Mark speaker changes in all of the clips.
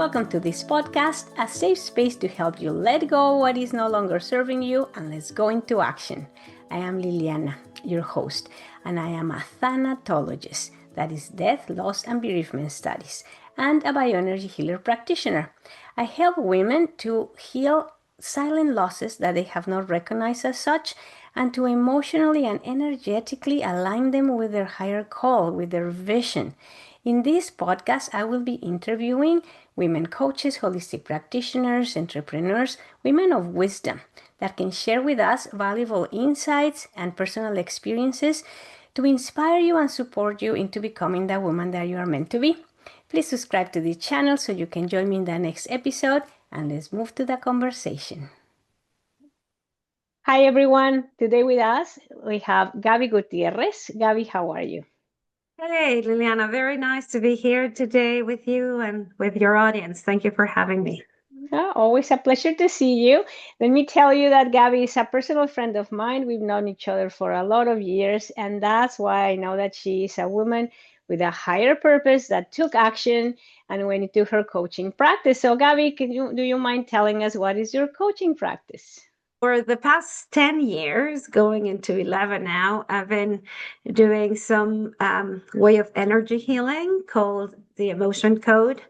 Speaker 1: Welcome to this podcast, a safe space to help you let go what is no longer serving you and let's go into action. I am Liliana, your host, and I am a Thanatologist, that is Death, Loss, and Bereavement Studies, and a bioenergy healer practitioner. I help women to heal silent losses that they have not recognized as such, and to emotionally and energetically align them with their higher call, with their vision. In this podcast, I will be interviewing women coaches, holistic practitioners, entrepreneurs, women of wisdom that can share with us valuable insights and personal experiences to inspire you and support you into becoming the woman that you are meant to be. Please subscribe to this channel so you can join me in the next episode, and let's move to the conversation. Hi everyone, today with us we have Gaby Gutierrez. Gaby, how are you?
Speaker 2: Hey, Liliana, very nice to be here today with you and with your audience. Thank you for having me.
Speaker 1: Always a pleasure to see you. Let me tell you that Gaby is a personal friend of mine. We've known each other for a lot of years, and that's why I know that she is a woman with a higher purpose that took action and went into her coaching practice. So, Gaby, do you mind telling us what is your coaching practice?
Speaker 2: For the past 10 years, going into 11 now, I've been doing some way of energy healing called the Emotion Code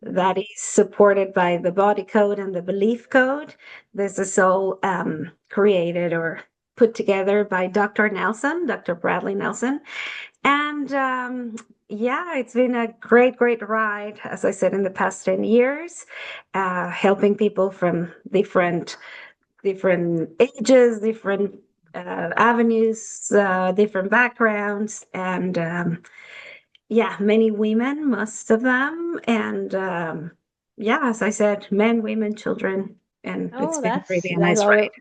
Speaker 2: that is supported by the body code and the belief code. This is all created or put together by Dr. Nelson, Dr. Bradley Nelson. And yeah, it's been a great ride, as I said, in the past 10 years, helping people from different ages, different avenues, different backgrounds, and yeah, many women, most of them, and yeah, as I said, men, women, children, and it's been really a nice ride.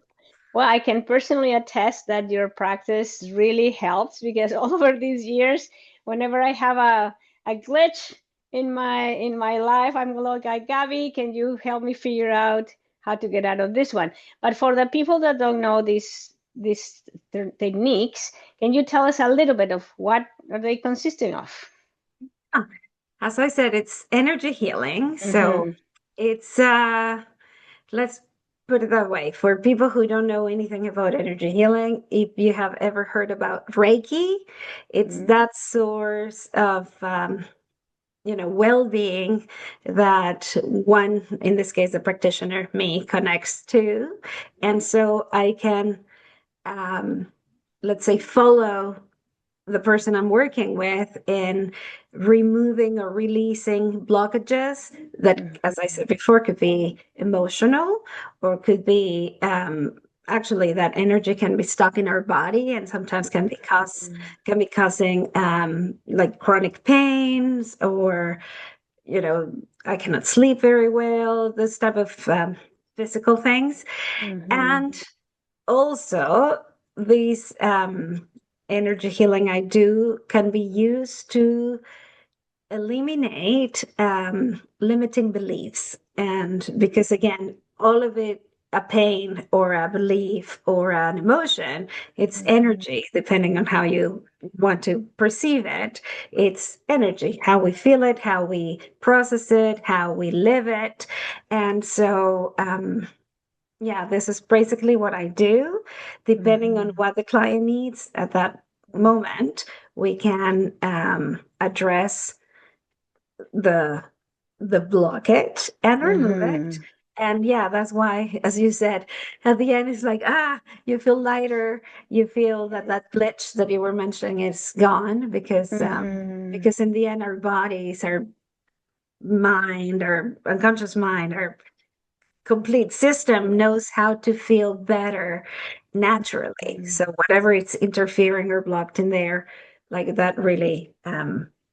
Speaker 1: Well, I can personally attest that your practice really helps because over these years, whenever I have a glitch in my life, I'm like, Gaby, can you help me figure out how to get out of this one? But for the people that don't know these techniques, can you tell us a little bit of what are they consisting of?
Speaker 2: As I said, it's energy healing. So it's let's put it that way. For people who don't know anything about energy healing, if you have ever heard about Reiki, it's that source of well-being that one, in this case, a practitioner, me, connects to. And so I can, let's say, follow the person I'm working with in removing or releasing blockages that, as I said before, could be emotional or could be actually that energy can be stuck in our body and sometimes can be causing like chronic pains or I cannot sleep very well, this type of physical things. And also these energy healing I do can be used to eliminate limiting beliefs. And because again, all of it, a pain or a belief or an emotion, it's energy, depending on how you want to perceive it. It's energy, how we feel it, how we process it, how we live it. And so, yeah, this is basically what I do. Depending on what the client needs at that moment, we can address the blockage and remove it. And yeah, that's why, as you said, at the end it's like, you feel lighter, you feel that glitch that you were mentioning is gone because in the end our bodies, our mind, our unconscious mind, our complete system knows how to feel better naturally. So whatever it's interfering or blocked in there, like that really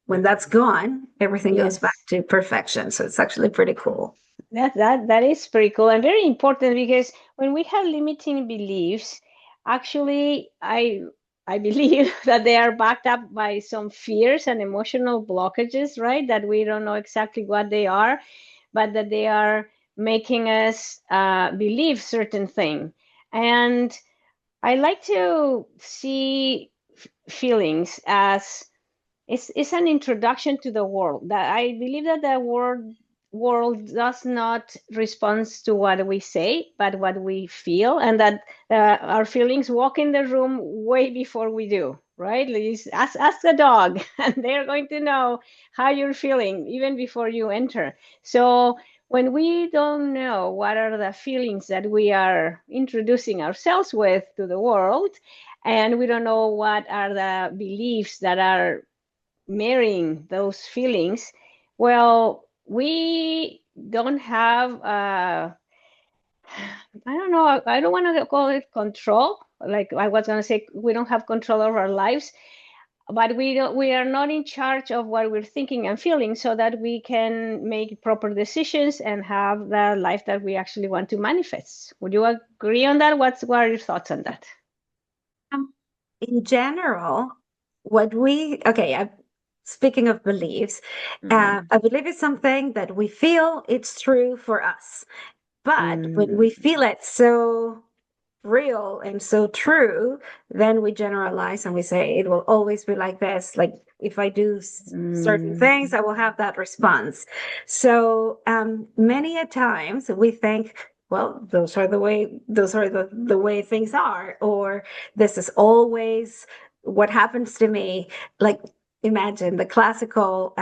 Speaker 2: when that's gone, everything goes back to perfection. So it's actually pretty cool.
Speaker 1: That is pretty cool and very important because when we have limiting beliefs, actually I believe that they are backed up by some fears and emotional blockages, right? That we don't know exactly what they are, but that they are making us believe certain thing. And I like to see feelings as it's an introduction to the world. That I believe that the world does not respond to what we say, but what we feel, and that our feelings walk in the room way before we do, right? Ask the dog, and they're going to know how you're feeling even before you enter. So when we don't know what are the feelings that we are introducing ourselves with to the world, and we don't know what are the beliefs that are marrying those feelings, well, we don't have, I don't know, I don't want to call it control. Like I was going to say, we don't have control over our lives, but we are not in charge of what we're thinking and feeling, so that we can make proper decisions and have the life that we actually want to manifest. Would you agree on that? What are your thoughts on that?
Speaker 2: Um, in general, speaking of beliefs,
Speaker 1: Mm,
Speaker 2: a belief is something that we feel it's true for us. But when we
Speaker 1: mm,
Speaker 2: feel it so real and so true, then we generalize and we say it will always be like this. Like if I do certain
Speaker 1: mm,
Speaker 2: things, I will have that response. So many a times we think, well, those are the way things are, or this is always what happens to me. Like imagine the classical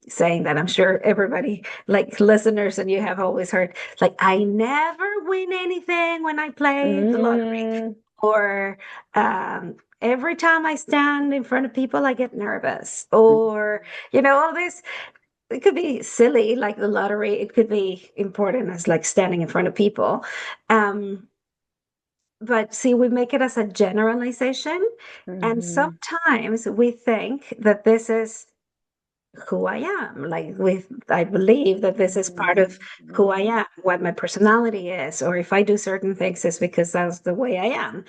Speaker 2: saying that I'm sure everybody, like listeners, and you have always heard, like, I never win anything when I play the lottery.
Speaker 1: mm,
Speaker 2: Or every time I stand in front of people, I get nervous. Or, all this, it could be silly, like the lottery. It could be important as like standing in front of people. Um, but see, we make it as a generalization. And
Speaker 1: mhm,
Speaker 2: sometimes we think that this is who I am. Like I believe that this is part of who I
Speaker 1: mhm,
Speaker 2: am, what my personality is, or if I do certain things, it's because that's the way I am.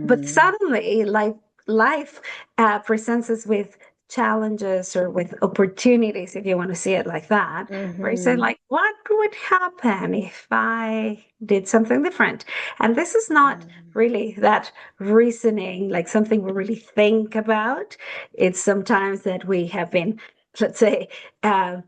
Speaker 2: But
Speaker 1: mhm,
Speaker 2: suddenly, life presents us with challenges or with opportunities, if you want to see it like that, where you say,
Speaker 1: mhm,
Speaker 2: like, what would happen if I did something different? And this is not really that reasoning, like something we really think about. It's sometimes that we have been, let's say, um,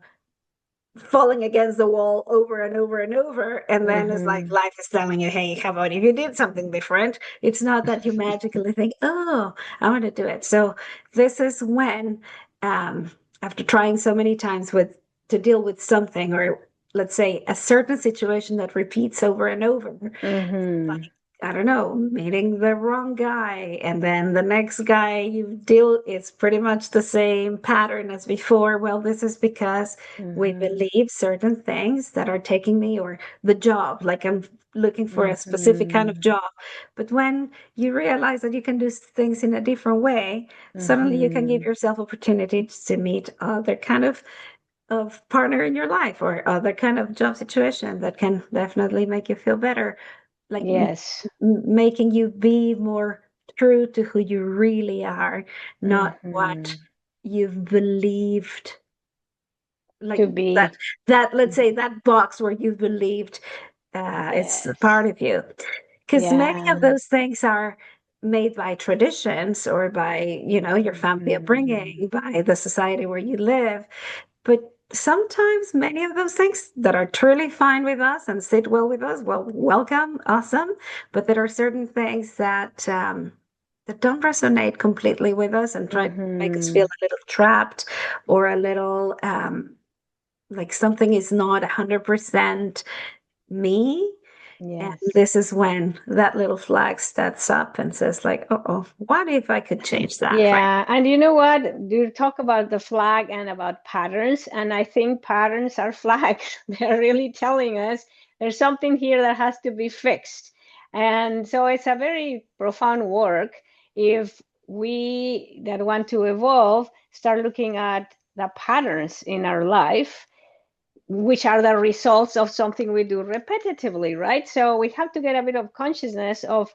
Speaker 2: falling against the wall over and over and over. And then it's like
Speaker 1: mhm,
Speaker 2: life is telling you, hey, how about if you did something different? It's not that you magically think, oh, I want to do it. So this is when, um, after trying so many times to deal with something, or let's say a certain situation that repeats over and over,
Speaker 1: mhm,
Speaker 2: I don't know, meeting the wrong guy, and then the next guy you deal, it's pretty much the same pattern as before. Well, this is because we
Speaker 1: mhm,
Speaker 2: believe certain things that are taking me, or the job, like I'm looking for a specific kind of
Speaker 1: mhm,
Speaker 2: job. But when you realize that you can do things in a different way, suddenly you can give
Speaker 1: mhm.
Speaker 2: yourself opportunities to meet other kind of partner in your life, or other kind of job situation that can definitely make you feel better, like
Speaker 1: Yes.
Speaker 2: making you be more true to who you really are, not what
Speaker 1: Mhm.
Speaker 2: you've believed, like
Speaker 1: To
Speaker 2: that
Speaker 1: be.
Speaker 2: let's say that box where you've believed it's a
Speaker 1: Yes.
Speaker 2: part of you, because many of
Speaker 1: Yeah.
Speaker 2: those things are made by traditions, or by your family
Speaker 1: Mhm.
Speaker 2: upbringing, by the society where you live. But sometimes many of those things that are truly fine with us and sit well with us, well, welcome, awesome. But there are certain things that don't resonate completely with us, and try to make us feel
Speaker 1: Mhm.
Speaker 2: a little trapped, or a little like something is not 100% me. And
Speaker 1: Yes.
Speaker 2: this is when that little flag steps up and says, like, oh, what if I could change that, right?
Speaker 1: Yeah, and you know what? You talk about the flag and about patterns, and I think patterns are flags. They're really telling us there's something here that has to be fixed. And so it's a very profound work if we that want to evolve start looking at the patterns in our life, which are the results of something we do repetitively, right? So we have to get a bit of consciousness of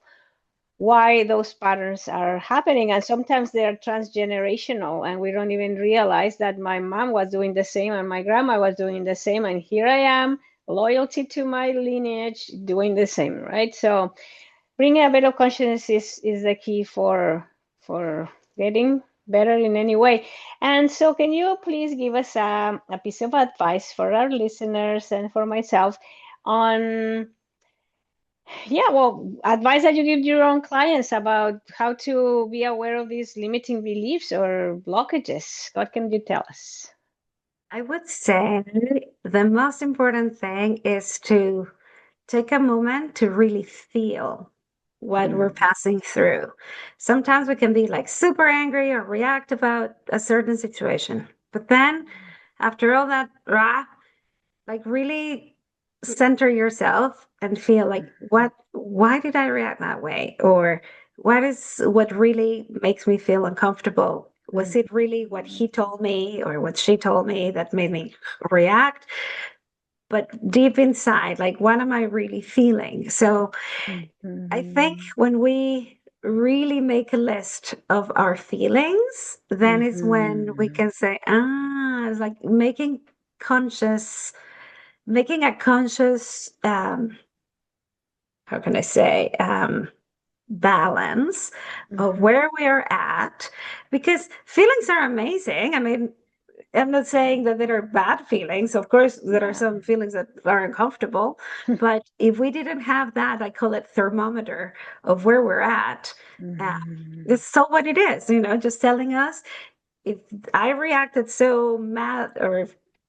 Speaker 1: why those patterns are happening, and sometimes they're transgenerational and we don't even realize that my mom was doing the same and my grandma was doing the same, and here I am, loyalty to my lineage, doing the same, right? So bringing a bit of consciousness is the key for getting better in any way. And so, can you please give us a piece of advice for our listeners and for myself on, yeah, well, advice that you give your own clients about how to be aware of these limiting beliefs or blockages? What can you tell us?
Speaker 2: I would say the most important thing is to take a moment to really feel what we're
Speaker 1: Mm,
Speaker 2: passing through. Sometimes we can be like super angry or react about a certain situation. But then after all that rah, like really center yourself and feel like why did I react that way? Or what really makes me feel uncomfortable? Was
Speaker 1: mm,
Speaker 2: it really what he told me or what she told me that made me react? But deep inside, like, what am I really feeling? So
Speaker 1: mm,
Speaker 2: I think
Speaker 1: mhm,
Speaker 2: when we really make a list of our feelings, then is when we
Speaker 1: mhm,
Speaker 2: can say, it's like making a conscious, how can I say, balance of
Speaker 1: mhm.
Speaker 2: where we're at, because feelings are amazing. I mean, I'm not saying that there are bad feelings. Of course, there are
Speaker 1: Yeah.
Speaker 2: some feelings that are uncomfortable. But if we didn't have that, I call it thermometer of where we're at. Uh,
Speaker 1: Mhm,
Speaker 2: it's so what it is, just telling us if I reacted so mad or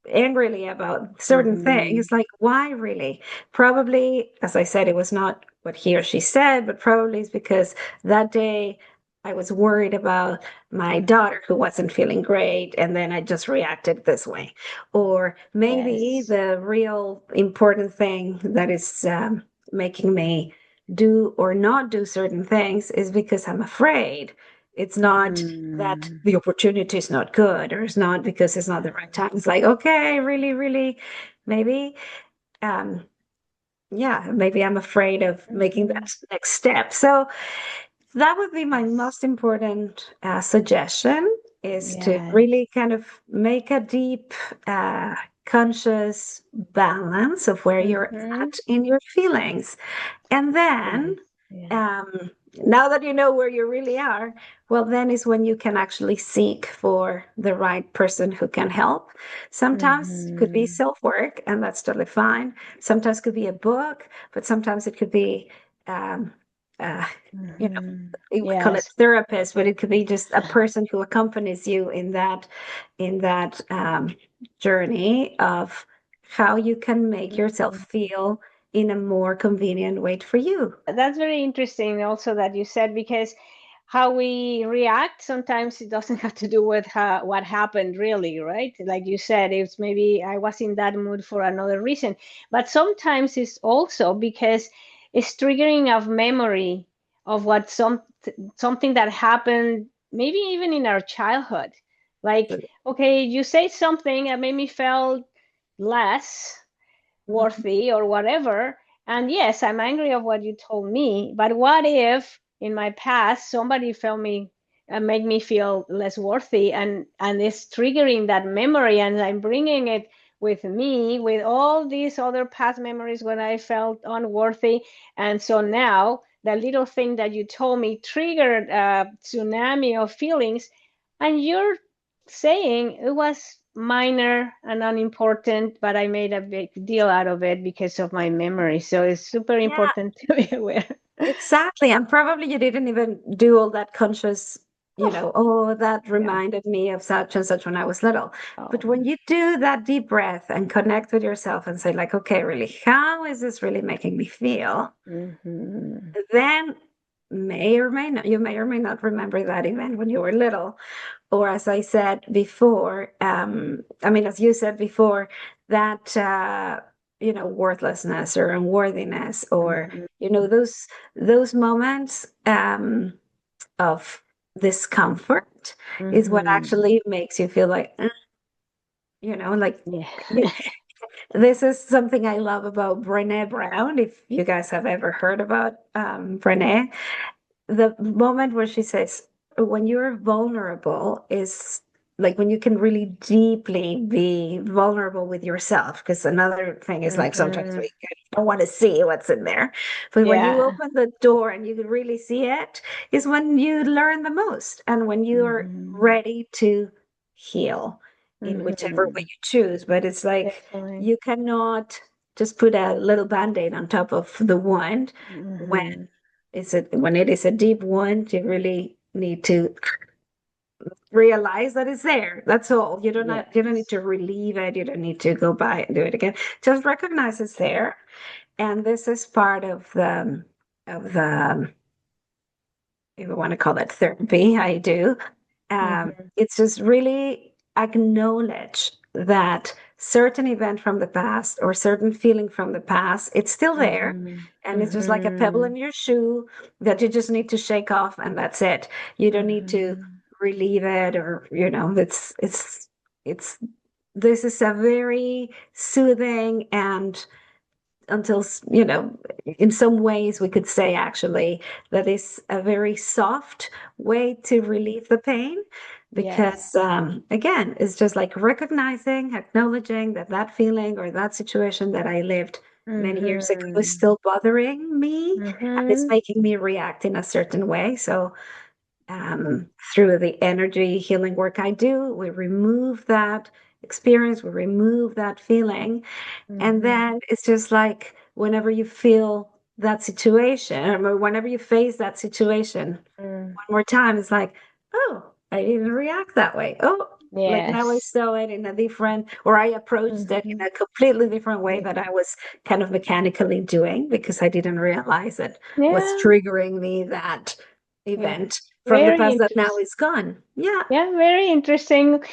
Speaker 2: angrily about certain things,
Speaker 1: mhm.
Speaker 2: like why really? Probably, as I said, it was not what he or she said, but probably it's because that day I was worried about my daughter who wasn't feeling great, and then I just reacted this way. Or maybe
Speaker 1: Yes.
Speaker 2: the real important thing that is making me do or not do certain things is because I'm afraid. It's not that
Speaker 1: Mm.
Speaker 2: the opportunity is not good or it's not because it's not the right time. It's like, okay, really, really, maybe, um, yeah, maybe I'm afraid of making that
Speaker 1: Mhm.
Speaker 2: next step. So that would be my
Speaker 1: Yes.
Speaker 2: most important suggestion is to
Speaker 1: Yes.
Speaker 2: really kind of make a deep, uh, conscious balance of where you're
Speaker 1: Mhm.
Speaker 2: at in your feelings. And then,
Speaker 1: Yes. Yeah.
Speaker 2: um, now that you know where you really are, well, then is when you can actually seek for the right person who can help. Sometimes it could be
Speaker 1: Mhm.
Speaker 2: self work, and that's totally fine. Sometimes it could be a book, but sometimes it could be, um, uh, you know,
Speaker 1: Mhm.
Speaker 2: we call it
Speaker 1: Yes.
Speaker 2: therapist, but it could be just a person who accompanies you in that journey of how you can make yourself
Speaker 1: Mhm.
Speaker 2: feel in a more convenient way for you.
Speaker 1: That's very interesting also that you said, because how we react sometimes it doesn't have to do with what happened really, right? Like you said, it's maybe I was in that mood for another reason, but sometimes it's also because it's triggering of memory of something that happened maybe even in our childhood. Like, okay, you say something that made me feel less
Speaker 2: Mhm.
Speaker 1: worthy or whatever. And yes, I'm angry of what you told me, but what if in my past somebody felt me and made me feel less worthy, and it's triggering that memory, and I'm bringing it with me with all these other past memories when I felt unworthy. And so now the little thing that you told me triggered a tsunami of feelings, and you're saying it was minor and unimportant, but I made a big deal out of it because of my memory. So it's super
Speaker 2: Yeah,
Speaker 1: important to be aware.
Speaker 2: exactly. And probably you didn't even do all that conscious,
Speaker 1: Oh,
Speaker 2: oh, that
Speaker 1: yeah.
Speaker 2: reminded me of such and such when I was little. But
Speaker 1: Oh.
Speaker 2: when you do that deep breath and connect with yourself and say, like, okay, really, how is this really making me feel?
Speaker 1: Mm-hmm.
Speaker 2: Then you may or may not remember that event when you were little. Or as I said before, I mean, as you said before, that worthlessness or unworthiness, or
Speaker 1: Mm-hmm.
Speaker 2: those moments of discomfort is what
Speaker 1: Mm-hmm.
Speaker 2: actually makes you feel like, like
Speaker 1: Yeah.
Speaker 2: you, this is something I love about Brené Brown. If you guys have ever heard about Brené, the moment where she says, when you're vulnerable is like when you can really deeply be vulnerable with yourself. Because another thing is like sometimes
Speaker 1: Mm-hmm.
Speaker 2: we don't want to see what's in there. But when you
Speaker 1: Yeah.
Speaker 2: open the door and you can really see it, is when you learn the most and when you are
Speaker 1: Mm-hmm.
Speaker 2: ready to heal in whichever way
Speaker 1: Mm-hmm.
Speaker 2: you choose. But it's like
Speaker 1: Definitely.
Speaker 2: you cannot just put a little band-aid on top of the wound when
Speaker 1: Mm-hmm.
Speaker 2: when it is a deep wound. You really need to realize that it's there. That's all. You don't need
Speaker 1: Yes.
Speaker 2: to relieve it. You don't need to go by and do it again. Just recognize it's there. And this is part of the if you want to call it therapy, I do.
Speaker 1: Mm-hmm.
Speaker 2: It's just really acknowledge that certain event from the past or certain feeling from the past, it's still there.
Speaker 1: Mm-hmm.
Speaker 2: And it's just like a pebble
Speaker 1: Mm-hmm.
Speaker 2: in your shoe that you just need to shake off, and that's it. You don't need to
Speaker 1: Mm-hmm.
Speaker 2: relieve it, or it's this is a very soothing and until in some ways we could say actually that is a very soft way to relieve the pain, because
Speaker 1: Yes.
Speaker 2: again, it's just like recognizing, acknowledging that that feeling or that situation that I lived many years ago is
Speaker 1: Mm-hmm.
Speaker 2: still bothering me and it's
Speaker 1: Mm-hmm.
Speaker 2: making me react in a certain way. So through the energy healing work I do, we remove that experience, we remove that feeling, and
Speaker 1: Mm-hmm.
Speaker 2: then it's just like whenever you feel that situation, or whenever you face that situation one more time, it's like, oh, I didn't react that way. Oh, like now I
Speaker 1: Yes.
Speaker 2: saw it in a different, or I approached it
Speaker 1: Mm-hmm.
Speaker 2: in a completely different way that I
Speaker 1: Different.
Speaker 2: was kind of mechanically doing because I didn't realize it was
Speaker 1: Yeah.
Speaker 2: triggering me that
Speaker 1: Yeah.
Speaker 2: event from the
Speaker 1: Very
Speaker 2: past that now
Speaker 1: interesting.
Speaker 2: is gone. Yeah.
Speaker 1: Yeah, very interesting.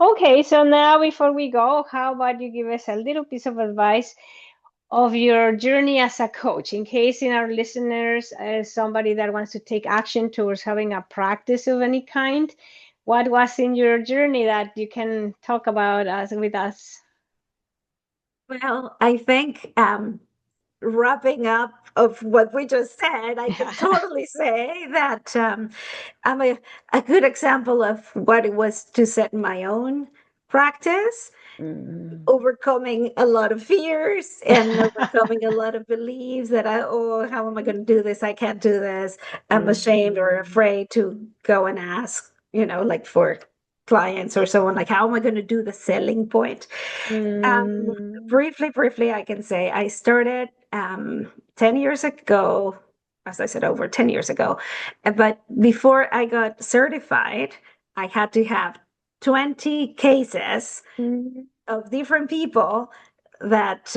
Speaker 1: Okay, so now before we go, how about you give us a little piece of advice of your journey as a coach, in case in our listeners, somebody that wants to take action towards having a practice of any kind, what was in your journey that you can talk about us with us?
Speaker 2: Well, I think wrapping up of what we just said, I can totally say that I'm a good example of what it was to set my own practice,
Speaker 1: Mm.
Speaker 2: overcoming a lot of fears and overcoming a lot of beliefs that how am I going to do this? I can't do this. I'm ashamed or
Speaker 1: Mhm.
Speaker 2: afraid to go and ask, like for clients or so on, like, how am I going to do the selling point? Um,
Speaker 1: Mhm.
Speaker 2: briefly, I can say I started 10 years ago, as I said, over 10 years ago. But before I got certified, I had to have 20 cases
Speaker 1: Mhm.
Speaker 2: of different people that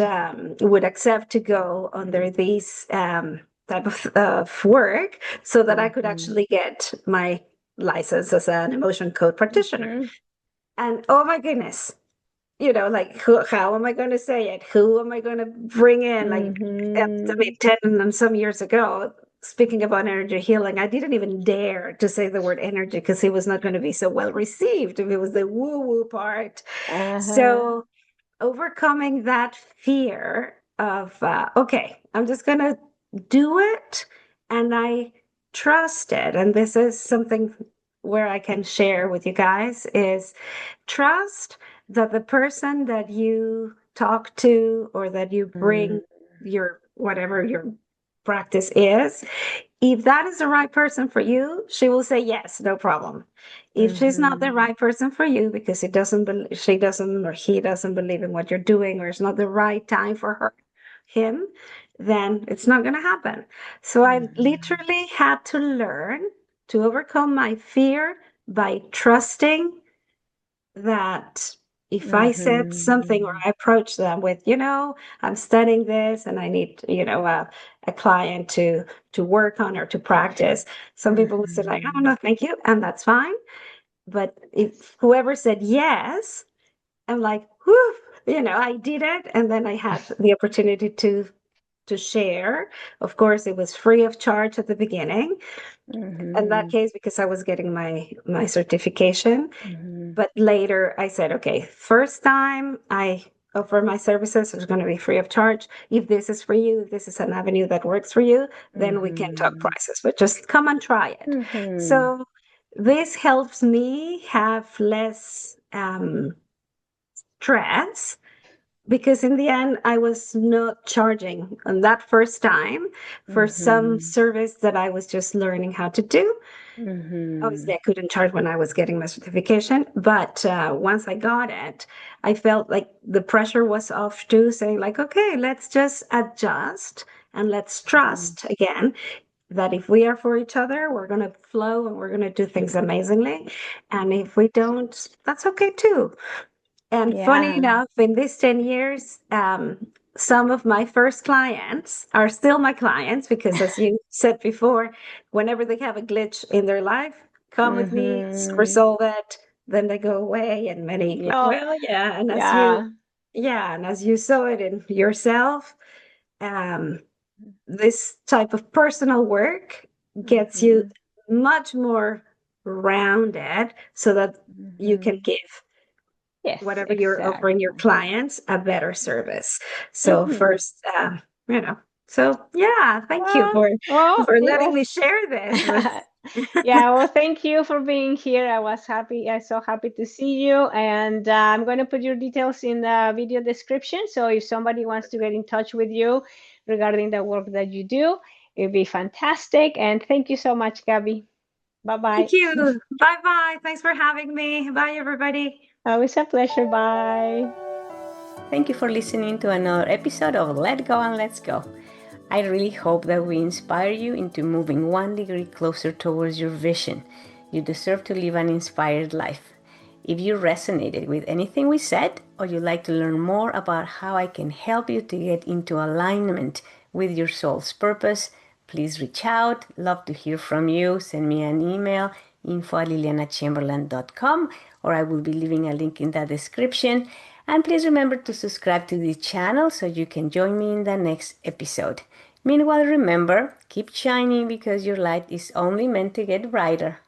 Speaker 2: would accept to go under these type of work so that I could
Speaker 1: Mhm.
Speaker 2: actually get my license as an emotion code practitioner.
Speaker 1: Mhm.
Speaker 2: And oh my goodness, like how am I going to say it? Who am I going to bring in? Like, I mean,
Speaker 1: Mhm.
Speaker 2: 10 and some years ago, speaking about energy healing, I didn't even dare to say the word energy because it was not going to be so well received if it was the woo woo part.
Speaker 1: Uh-huh.
Speaker 2: So, overcoming that fear of, okay, I'm just going to do it. And I trust it. And this is something where I can share with you guys is trust that the person that you talk to or that you
Speaker 1: Mhm.
Speaker 2: bring your whatever your practice is, if that is the right person for you, she will say yes, no problem. If she's not the
Speaker 1: Mhm.
Speaker 2: right person for you because she doesn't or he doesn't believe in what you're doing, or it's not the right time for him, then it's not going to happen. So I
Speaker 1: Mhm.
Speaker 2: literally had to learn to overcome my fear by trusting that if I said something or
Speaker 1: Mhm.
Speaker 2: I approached them with, I'm studying this and I need, a client to work on or to practice, some people would say like, oh
Speaker 1: Mhm.
Speaker 2: no, thank you, and that's fine. But if whoever said yes, I'm like, whew, I did it, and then I had the opportunity to share. Of course, it was free of charge at the beginning. In that
Speaker 1: Mhm.
Speaker 2: case, because I was getting my certification.
Speaker 1: Mhm.
Speaker 2: But later I said, okay, first time I offer my services, it's going to be free of charge. If this is for you, if this is an avenue that works for you, then we can talk
Speaker 1: Mhm.
Speaker 2: prices, but just come and try it.
Speaker 1: Mhm.
Speaker 2: So this helps me have less stress, because in the end I was not charging on that first time for some
Speaker 1: Mm-hmm.
Speaker 2: service that I was just learning how to do.
Speaker 1: Mm-hmm.
Speaker 2: Obviously I couldn't charge when I was getting my certification, but once I got it, I felt like the pressure was off too, saying like, okay, let's just adjust and let's trust again that if we are for each other, we're going to flow and we're going to do things amazingly. And if we don't, that's okay too. And funny
Speaker 1: Yeah.
Speaker 2: enough, in these 10 years, some of my first clients are still my clients because, as you said before, whenever they have a glitch in their life, come with me,
Speaker 1: Mm-hmm.
Speaker 2: resolve it, then they go away. And many, like,
Speaker 1: Yeah.
Speaker 2: well, yeah. And
Speaker 1: Yeah.
Speaker 2: as you saw it in yourself, um, this type of personal work gets you
Speaker 1: Mm-hmm.
Speaker 2: much more rounded so that you can
Speaker 1: Mm-hmm.
Speaker 2: give
Speaker 1: Yes,
Speaker 2: whatever you're offering your
Speaker 1: exactly.
Speaker 2: clients a better service. So
Speaker 1: Mm-hmm.
Speaker 2: first, you know, so yeah, thank you
Speaker 1: Well,
Speaker 2: for
Speaker 1: it
Speaker 2: letting
Speaker 1: was.
Speaker 2: me share this.
Speaker 1: Yeah, well, thank you for being here. I was happy. I'm so happy to see you. And I'm going to put your details in the video description. So if somebody wants to get in touch with you regarding the work that you do, it'd be fantastic. And thank you so much, Gabby. Bye bye.
Speaker 2: Thank you. Bye bye. Thanks for having me. Bye, everybody.
Speaker 1: Always a pleasure. Bye. Thank you for listening to another episode of Let Go and Let's Go. I really hope that we inspire you into moving 1 degree closer towards your vision. You deserve to live an inspired life. If you resonated with anything we said, or you'd like to learn more about how I can help you to get into alignment with your soul's purpose, please reach out. Love to hear from you. Send me an email, info@lilianachamberlain.com, or I will be leaving a link in the description. And please remember to subscribe to the channel so you can join me in the next episode. Meanwhile, remember, keep shining because your light is only meant to get brighter.